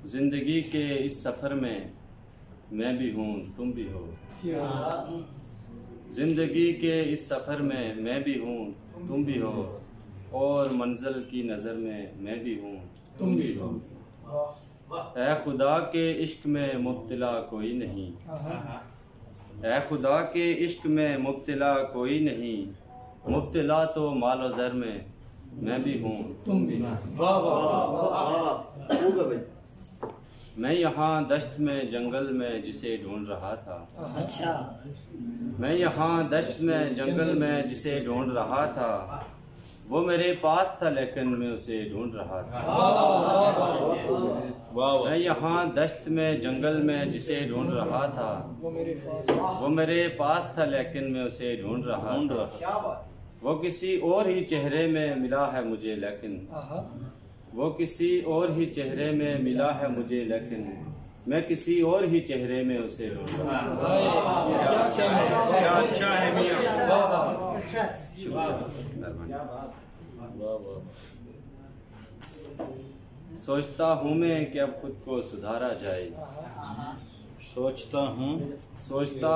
जिंदगी के इस सफ़र में मैं भी हूँ तुम भी हो। जिंदगी के इस सफ़र में मैं भी हूँ तुम भी हो, और मंजिल की नज़र में मैं भी हूँ तुम भी हो। ऐ खुदा के इश्क में मुब्तला कोई नहीं, ऐ खुदा के इश्क में मुब्तला कोई नहीं, मुब्तला तो माल व ज़र में मैं भी हूँ तुम भी हो। मैं यहाँ दश्त में जंगल में जिसे ढूंढ रहा था, अच्छा, मैं यहाँ दश्त में जंगल में जिसे ढूंढ रहा था, वो मेरे पास था लेकिन मैं उसे ढूंढ रहा था। मैं यहाँ दश्त में जंगल में जिसे ढूंढ रहा था, वो मेरे पास था लेकिन मैं उसे ढूंढ रहा था। वो किसी और ही चेहरे में मिला है मुझे लेकिन, वो किसी और ही चेहरे में मिला है मुझे लेकिन, मैं किसी और ही चेहरे में उसे ढूंढ रहा हूँ। सोचता हूँ मैं कि अब खुद को सुधारा जाए, सोचता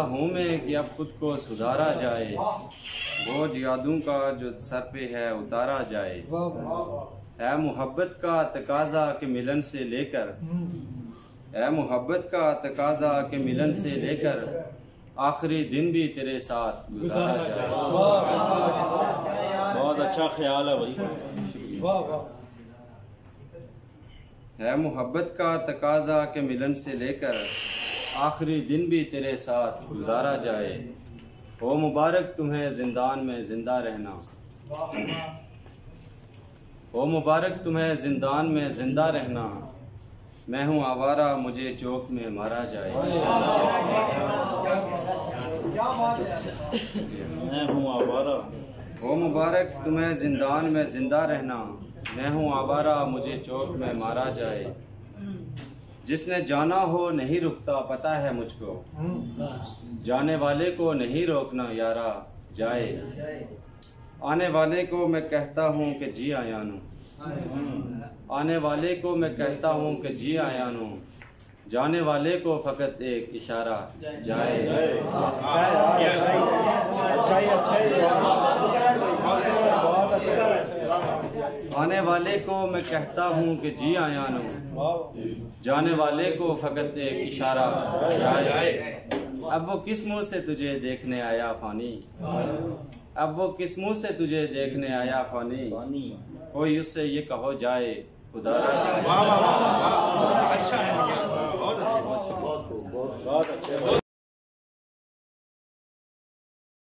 हूँ मैं कि अब खुद को सुधारा जाए, बोझ यादों का जो सर पे है उतारा जाए। है मोहब्बत का तकाजा के मिलन से लेकर, है मोहब्बत का तकाजा के मिलन से लेकर, आखिरी दिन भी तेरे साथ गुजारा जाए। बहुत अच्छा ख्याल है भाई। है मोहब्बत का तकाजा के मिलन से लेकर, आखिरी दिन भी तेरे साथ गुजारा जाए। ओ मुबारक तुम्हें जिंदान में जिंदा रहना, ओ मुबारक तुम्हें जिंदान में जिंदा रहना, मैं हूँ आवारा मुझे चौक में मारा जाए। मैं हूँ आवारा। ओ मुबारक तुम्हें जिंदान में जिंदा रहना, मैं हूँ आवारा मुझे चौक में मारा जाए। जिसने जाना हो नहीं रुकता पता है मुझको, जाने वाले को नहीं रोकना यारा जाए। आने वाले को मैं कहता हूँ कि जी आया नू, आने वाले को मैं कहता हूँ कि जी आया नू, जाने वाले को फकत एक इशारा जाए। आने वाले को मैं कहता हूँ कि जी आया नू, जाने वाले को फकत एक इशारा जाए। अब वो किस मुँह से तुझे देखने आया फानी, अब वो किस मुँह से तुझे देखने आया फानी, कोई उससे ये कहो जाए खुदारा जाए। अच्छा है, बहुत अच्छा।